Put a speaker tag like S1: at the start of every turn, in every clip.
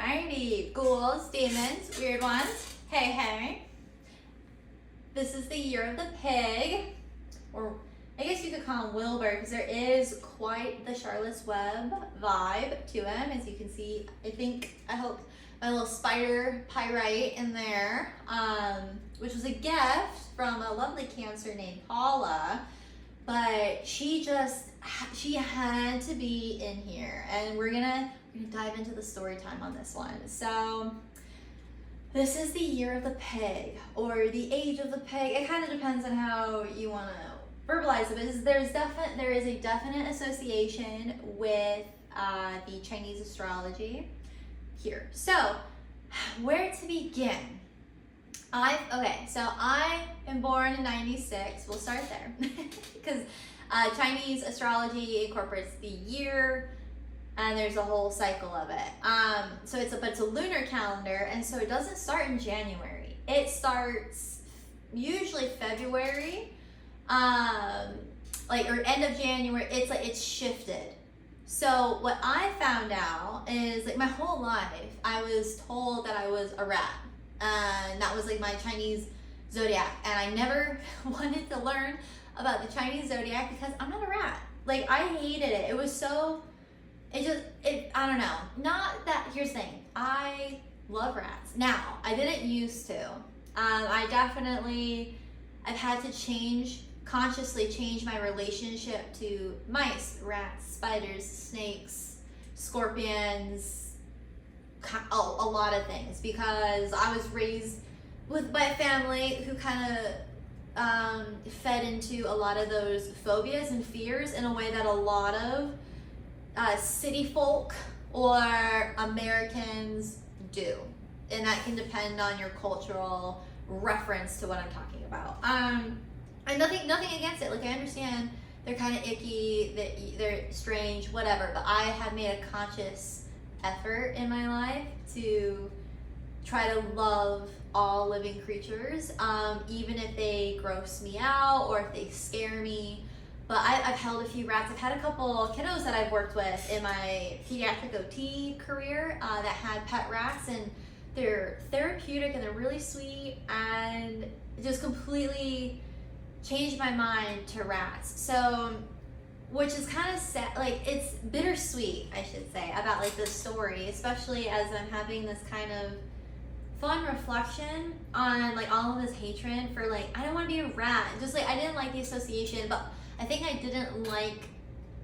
S1: Alrighty, ghouls, demons, weird ones. Hey, hey. This is the year of the pig, or I guess you could call him Wilbur, because there is quite the Charlotte's Web vibe to him. As you can see, I hope my little spider pyrite in there, which was a gift from a lovely Cancer named Paula. But she had to be in here, and we're gonna dive into the story time on this one. So this is the year of the pig, or the age of the pig. It kind of depends on how you want to verbalize it. But there is a definite association with the Chinese astrology here. So where to begin? So I am born in '96. We'll start there because Chinese astrology incorporates the year, and there's a whole cycle of it. So it's a lunar calendar, and so it doesn't start in January. It starts usually February, or end of January. It's shifted. So what I found out is, like, my whole life I was told that I was a rat. And that was like my Chinese zodiac, and I never wanted to learn about the Chinese zodiac because I'm not a rat. Like, I hated it. It was so, I don't know. Not that, here's the thing, I love rats. Now, I didn't used to. I've had to consciously change my relationship to mice, rats, spiders, snakes, scorpions, a lot of things, because I was raised with my family who kind of fed into a lot of those phobias and fears in a way that a lot of city folk or Americans do, and that can depend on your cultural reference to what I'm talking about. And nothing against it. Like, I understand they're kind of icky, they're strange, whatever, but I have made a conscious effort in my life to try to love all living creatures, even if they gross me out or if they scare me. But I've held a few rats. I've had a couple kiddos that I've worked with in my pediatric OT career that had pet rats, and they're therapeutic and they're really sweet, and it just completely changed my mind to rats. So, which is kind of sad, like, it's bittersweet, I should say, about, like, this story, especially as I'm having this kind of fun reflection on, like, all of this hatred for, like, I don't want to be a rat. Just, like, I didn't like the association, but I think I didn't like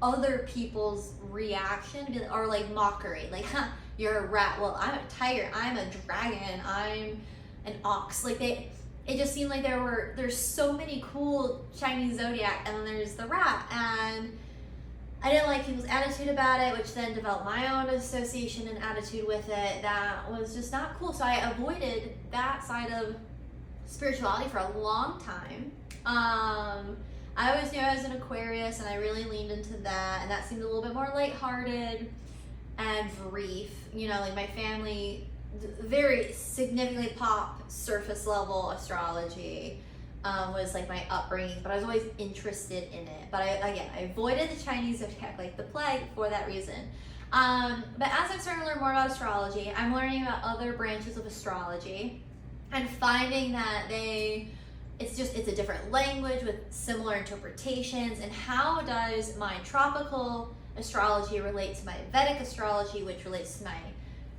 S1: other people's reaction, or, like, mockery. Like, huh, you're a rat. Well, I'm a tiger. I'm a dragon. I'm an ox. Like, it just seemed like there's so many cool Chinese zodiac, and then there's the rat, and I didn't like people's attitude about it, which then developed my own association and attitude with it that was just not cool. So I avoided that side of spirituality for a long time. I always knew I was an Aquarius, and I really leaned into that, and that seemed a little bit more lighthearted and brief. You know, like, my family very significantly pop surface level astrology was like my upbringing, but I was always interested in it. But I avoided the Chinese zodiac like the plague for that reason. But as I'm starting to learn more about astrology, I'm learning about other branches of astrology and finding that it's a different language with similar interpretations. And how does my tropical astrology relate to my Vedic astrology, which relates to my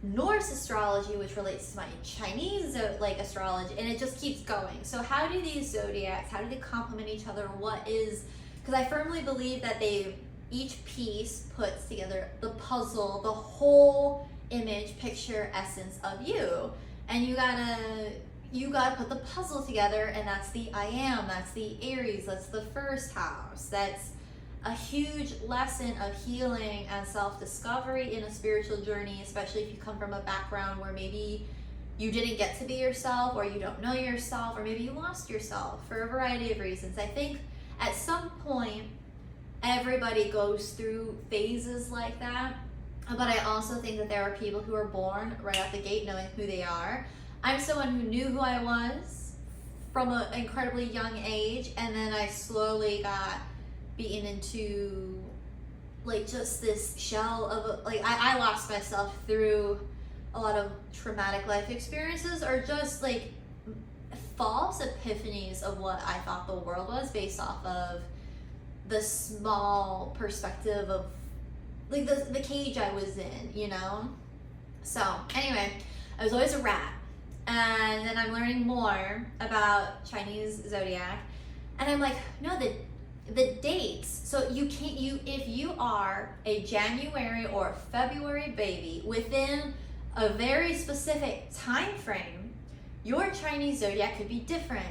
S1: Norse astrology, which relates to my Chinese astrology, and it just keeps going. So how do these zodiacs, how do they complement each other? Because I firmly believe that each piece puts together the puzzle, the whole image, picture, essence of you, and you gotta put the puzzle together, and that's the I am, that's the Aries, that's the first house. That's a huge lesson of healing and self-discovery in a spiritual journey, especially if you come from a background where maybe you didn't get to be yourself, or you don't know yourself, or maybe you lost yourself for a variety of reasons. I think at some point everybody goes through phases like that, but I also think that there are people who are born right out the gate knowing who they are. I'm someone who knew who I was from an incredibly young age, and then I slowly got beaten into, like, just this shell of I lost myself through a lot of traumatic life experiences, or just like false epiphanies of what I thought the world was based off of the small perspective of like the cage I was in, you know? So anyway, I was always a rat. And then I'm learning more about Chinese zodiac, and I'm like, no, the dates. So if you are a January or February baby within a very specific time frame, your Chinese zodiac could be different.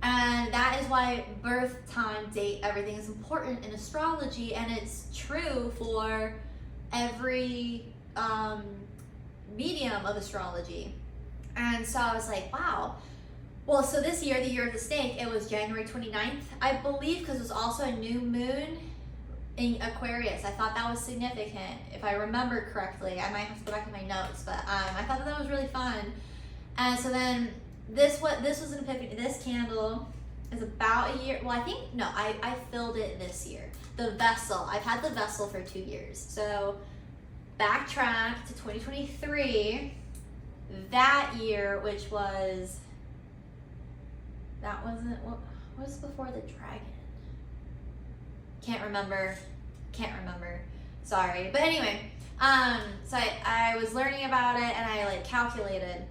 S1: And that is why birth time, date, everything is important in astrology, and it's true for every medium of astrology. And so I was like, wow. Well, so this year, the year of the snake, it was January 29th, I believe, because it was also a new moon in Aquarius. I thought that was significant, if I remember correctly. I might have to go back in my notes, but I thought that was really fun. And so then this was an epiphany. This candle is about a year. Well, I filled it this year. The vessel, I've had the vessel for 2 years. So backtrack to 2023. That year, which was, that wasn't, what was before the dragon? Can't remember. Sorry. But anyway, so I was learning about it, and I like calculated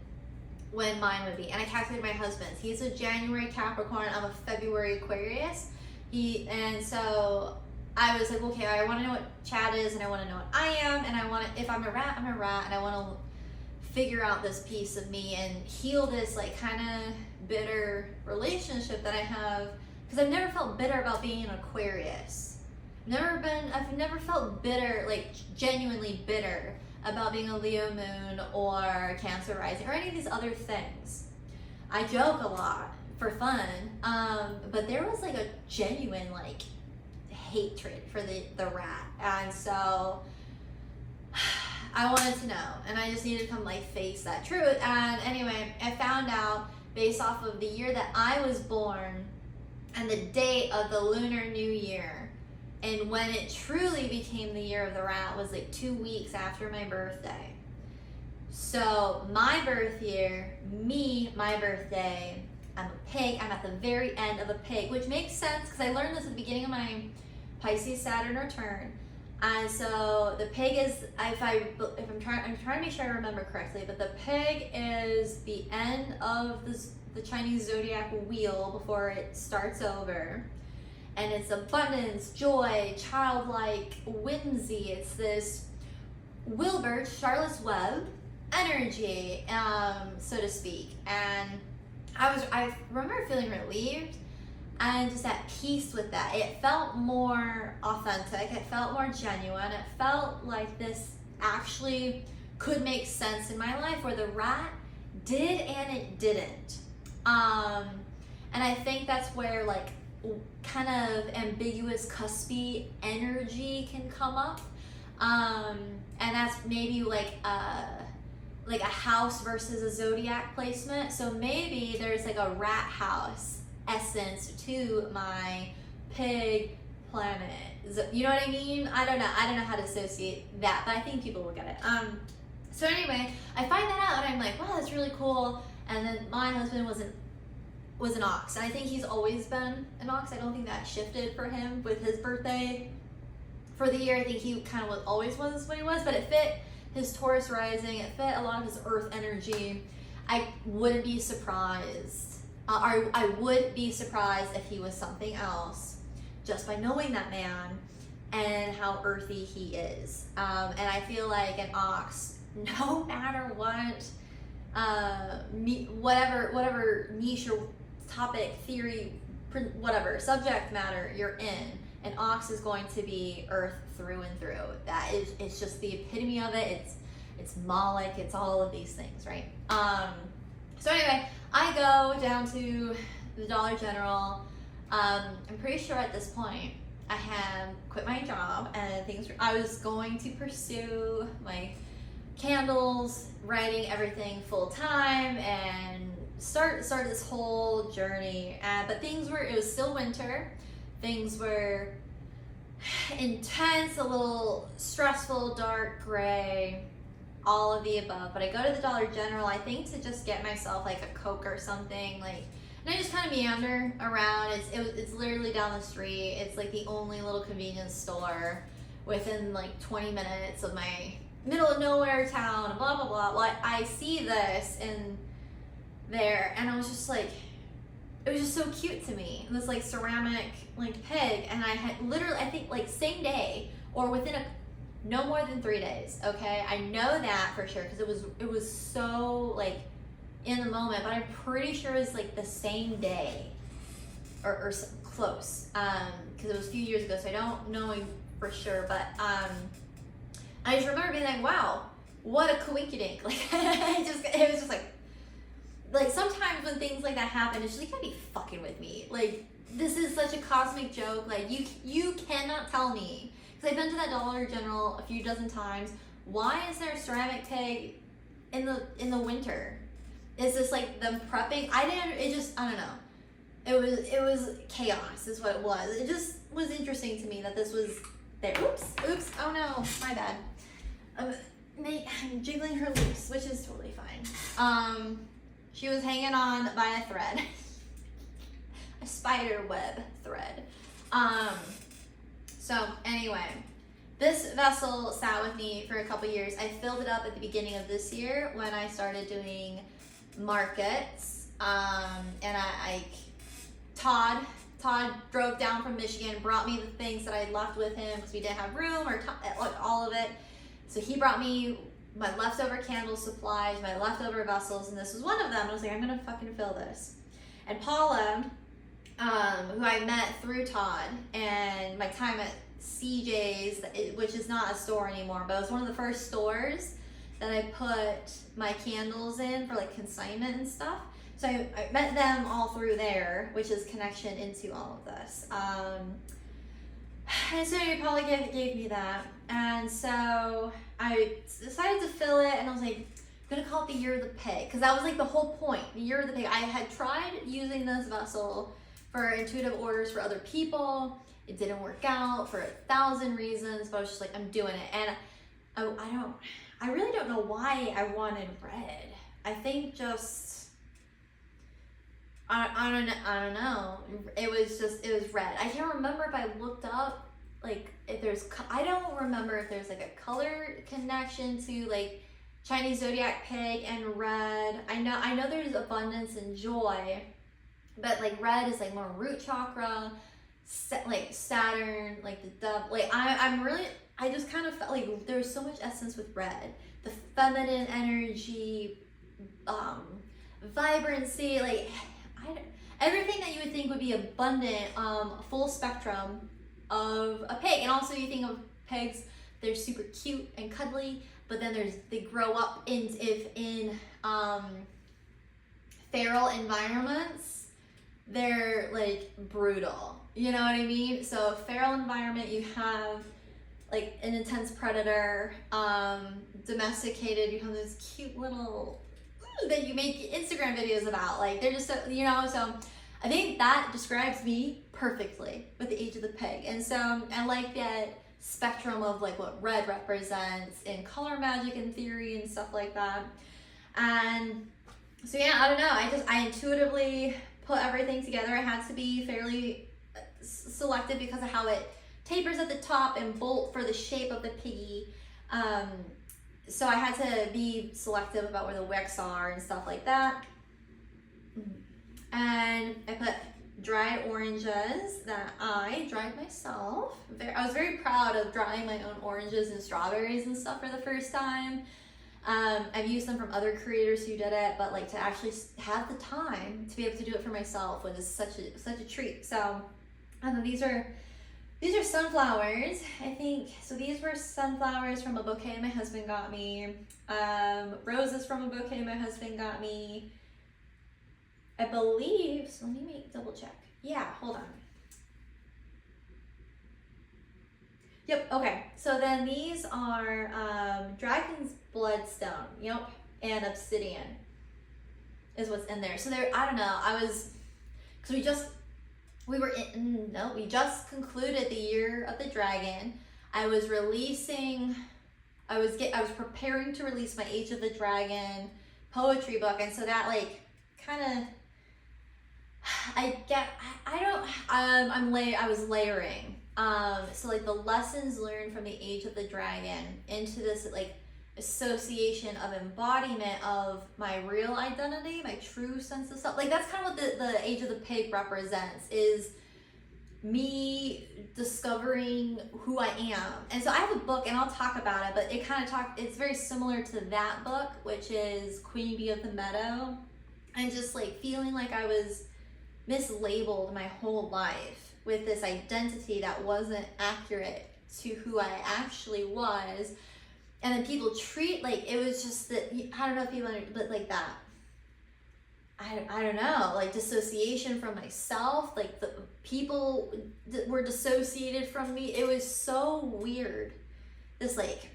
S1: when mine would be. And I calculated my husband's. He's a January Capricorn. I'm a February Aquarius. And so I was like, okay, I want to know what Chad is, and I want to know what I am, and I want to, if I'm a rat, I'm a rat, and I want to figure out this piece of me and heal this like kind of bitter relationship that I have, because I've never felt bitter about being an Aquarius. I've never felt bitter, like genuinely bitter about being a Leo moon or Cancer rising or any of these other things. I joke a lot for fun, but there was like a genuine like hatred for the rat, and so I wanted to know, and I just needed to come like face that truth. And anyway, I found out based off of the year that I was born and the date of the Lunar New Year, and when it truly became the year of the rat was like 2 weeks after my birthday. So my birth year, my birthday, I'm a pig. I'm at the very end of a pig, which makes sense because I learned this at the beginning of my Pisces Saturn return. And so the pig is, I'm trying to make sure I remember correctly, but the pig is the end of the Chinese zodiac wheel before it starts over. And it's abundance, joy, childlike whimsy. It's this Wyrd, Charlotte's Web energy, so to speak. And I remember feeling relieved and just at peace with that. It felt more authentic. It felt more genuine. It felt like this actually could make sense in my life, where the rat did and it didn't. And I think that's where like kind of ambiguous cuspy energy can come up. And that's maybe like a house versus a zodiac placement. So maybe there's like a rat house essence to my pig planet. You know what I mean? I don't know how to associate that, but I think people will get it. So anyway, I find that out and I'm like, wow, that's really cool. And then my husband was an ox, and I think he's always been an ox. I don't think that shifted for him with his birthday for the year. I think he kind of always was what he was, but it fit his Taurus rising. It fit a lot of his earth energy. I wouldn't be surprised. I would be surprised if he was something else, just by knowing that man and how earthy he is. And I feel like an ox, no matter what, whatever niche or topic, theory, whatever subject matter you're in, an ox is going to be earth through and through. It's just the epitome of it. It's Moloch. It's all of these things, right? So anyway, I go down to the Dollar General. I'm pretty sure at this point I had quit my job and I was going to pursue my candles, writing everything full time, and start this whole journey. But it was still winter. Things were intense, a little stressful, dark gray. all of the above. But I go to the Dollar General, I think, to just get myself like a Coke or something, like, and I just kind of meander around. It's literally down the street. It's like the only little convenience store within like 20 minutes of my middle of nowhere town, blah blah blah. Well, I see this in there, and I was just like, it was just so cute to me. This like ceramic like pig, and I had literally, I think like same day or within no more than 3 days. Okay, I know that for sure because it was so like in the moment, but I'm pretty sure it was like the same day or close, because it was a few years ago, so I don't know for sure, but I just remember being like, wow, what a coinkydink. Like it was just like sometimes when things like that happen, it's just like, you gotta be fucking with me. Like, this is such a cosmic joke. Like, you cannot tell me, because I've been to that Dollar General a few dozen times. Why is there a ceramic pig in the winter? Is this like them prepping? I don't know. It was chaos is what it was. It just was interesting to me that this was there. Oops, oh no, my bad. I'm jiggling her loose, which is totally fine. She was hanging on by a thread. A spider web thread. So anyway, this vessel sat with me for a couple years. I filled it up at the beginning of this year when I started doing markets. And Todd drove down from Michigan, brought me the things that I left with him because we didn't have room or like all of it. So he brought me my leftover candle supplies, my leftover vessels, and this was one of them. I was like, I'm gonna fucking fill this. And Paula, who I met through Todd and my time at CJ's, which is not a store anymore, but it was one of the first stores that I put my candles in for like consignment and stuff. So I met them all through there, which is connection into all of this. And so Paula gave me that. And so I decided to fill it, and I was like, I'm gonna call it the Year of the Pig, because that was like the whole point, the Year of the Pig. I had tried using this vessel for intuitive orders for other people. It didn't work out for 1,000 reasons, but I was just like, I'm doing it. And I really don't know why I wanted red. I think just, I don't know. It was red. I can't remember if I looked up like if there's, I don't remember if there's like a color connection to like Chinese zodiac pig and red. I know there's abundance and joy, but like red is like more root chakra, like Saturn, like the dove. Like I just kind of felt like there was so much essence with red, the feminine energy, vibrancy, like everything that you would think would be abundant, full spectrum of a pig. And also you think of pigs, they're super cute and cuddly, but then they grow up in feral environments, they're like brutal. You know what I mean? So feral environment, you have like an intense predator, domesticated, you have those cute little that you make Instagram videos about. Like they're just so, so I think that describes me perfectly with the age of the pig. And so I like that spectrum of like what red represents in color magic and theory and stuff like that. And so yeah, I don't know, I intuitively put everything together. I had to be fairly selective because of how it tapers at the top and bolt for the shape of the piggy. So I had to be selective about where the wicks are and stuff like that. And I put dried oranges that I dried myself. I was very proud of drying my own oranges and strawberries and stuff for the first time. I've used them from other creators who did it, but like to actually have the time to be able to do it for myself was such a treat. So these are sunflowers, I think. So these were sunflowers from a bouquet my husband got me. Roses from a bouquet my husband got me. I believe, so let me double check. Yeah, hold on. Yep, okay. So then these are dragon's bloodstone, yep, and obsidian is what's in there. So I don't know, because we just concluded the Year of the Dragon. I was I was preparing to release my Age of the Dragon poetry book, and so that like kind of I was layering. So like the lessons learned from the Age of the Dragon into this like association of embodiment of my real identity, my true sense of self. Like that's kind of what the Age of the Pig represents, is me discovering who I am. And so I have a book, and I'll talk about it, but it's very similar to that book, which is Queen Bee of the Meadow, and just like feeling like I was mislabeled my whole life with this identity that wasn't accurate to who I actually was. And then people treat, like, it was just that, I don't know if people, but like that, I don't know, like dissociation from myself, like the people were dissociated from me. It was so weird, this like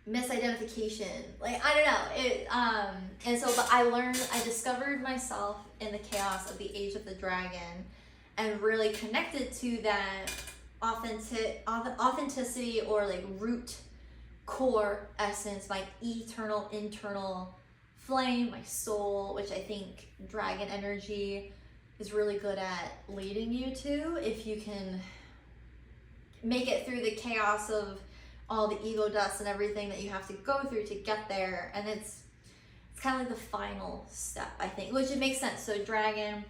S1: misidentification, like I don't know, and so but I discovered myself in the chaos of the Age of the Dragon, and really connected to that authenticity, or like root core essence, my eternal internal flame, my soul, which I think dragon energy is really good at leading you to, if you can make it through the chaos of all the ego dust and everything that you have to go through to get there. And it's kind of like the final step, I think, which it makes sense. So dragon,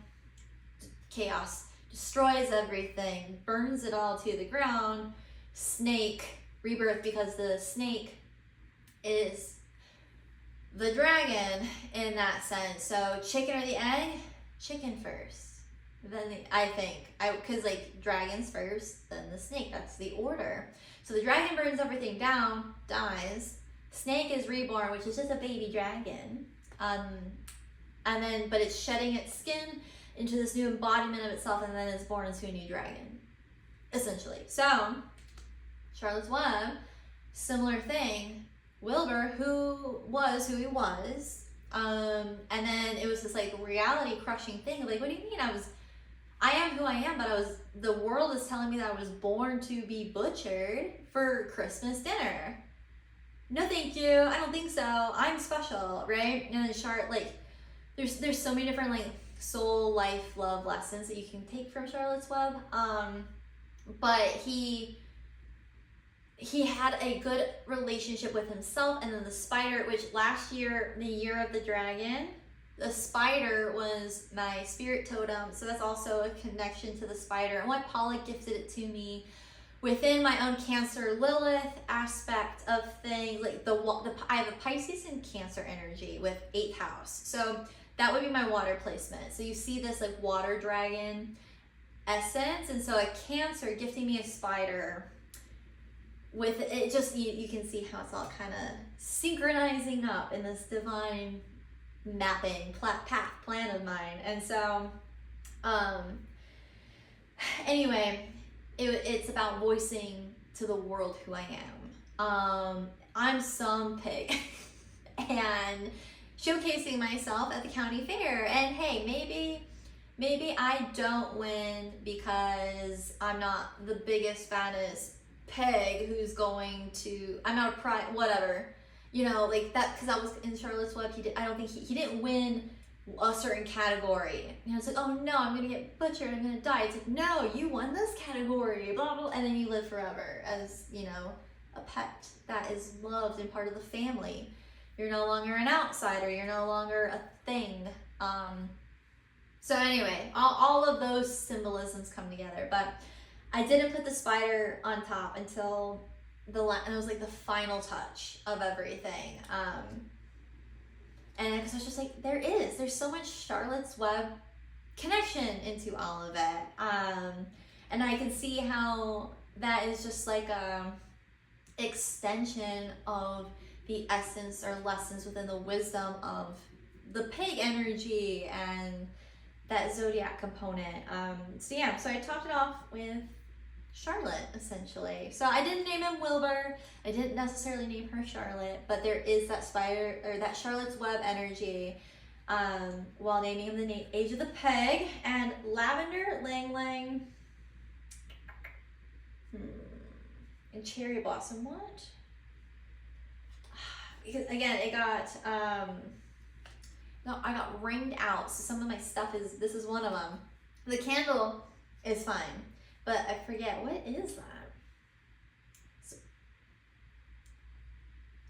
S1: chaos, destroys everything, burns it all to the ground. Snake, rebirth, because the snake is the dragon in that sense. So chicken or the egg? Chicken first. Then because like dragons first, then the snake. That's the order. So the dragon burns everything down, dies. Snake is reborn, which is just a baby dragon. And then, but it's shedding its skin into this new embodiment of itself, and then it's born into a new dragon, essentially. So Charlotte's Web, similar thing. Wilbur, who was who he was, and then it was this like reality crushing thing. Like, what do you mean? I am who I am, but the world is telling me that I was born to be butchered for Christmas dinner. No, thank you. I don't think so. I'm special, right? And then Charlotte, like, there's so many different like soul, life, love lessons that you can take from Charlotte's Web. But he had a good relationship with himself, and then the spider, which last year, the year of the dragon, the spider was my spirit totem. So that's also a connection to the spider, and what Paula gifted it to me within my own Cancer Lilith aspect of things. Like I have a Pisces and Cancer energy with 8th house. So that would be my water placement. So you see this like water dragon essence, and so a Cancer gifting me a spider with it, just you can see how it's all kind of synchronizing up in this divine mapping plan of mine. And so anyway, it's about voicing to the world who I am. I'm some pig and showcasing myself at the county fair. And hey, maybe I don't win because I'm not the biggest, fattest pig who's going to, I'm not a pride, whatever, you know, like that, because I was in Charlotte's Web, I don't think he didn't win a certain category. You know, it's like, oh no, I'm gonna get butchered, I'm gonna die. It's like, no, you won this category, blah blah, and then you live forever as, you know, a pet that is loved and part of the family. You're no longer an outsider, you're no longer a thing. So anyway, all of those symbolisms come together, but I didn't put the spider on top until and it was like the final touch of everything. And because I was just like, there's so much Charlotte's Web connection into all of it. And I can see how that is just like a extension of the essence or lessons within the wisdom of the pig energy and that zodiac component. So yeah, so I topped it off with Charlotte, essentially. So I didn't name him Wilbur. I didn't necessarily name her Charlotte, but there is that spider, or that Charlotte's Web energy, while naming him the Age of the Pig. And Lavender, Lang Lang, and Cherry Blossom, what? because again, it got no, I got ringed out. So some of my stuff this is one of them. The candle is fine, but I forget what is that.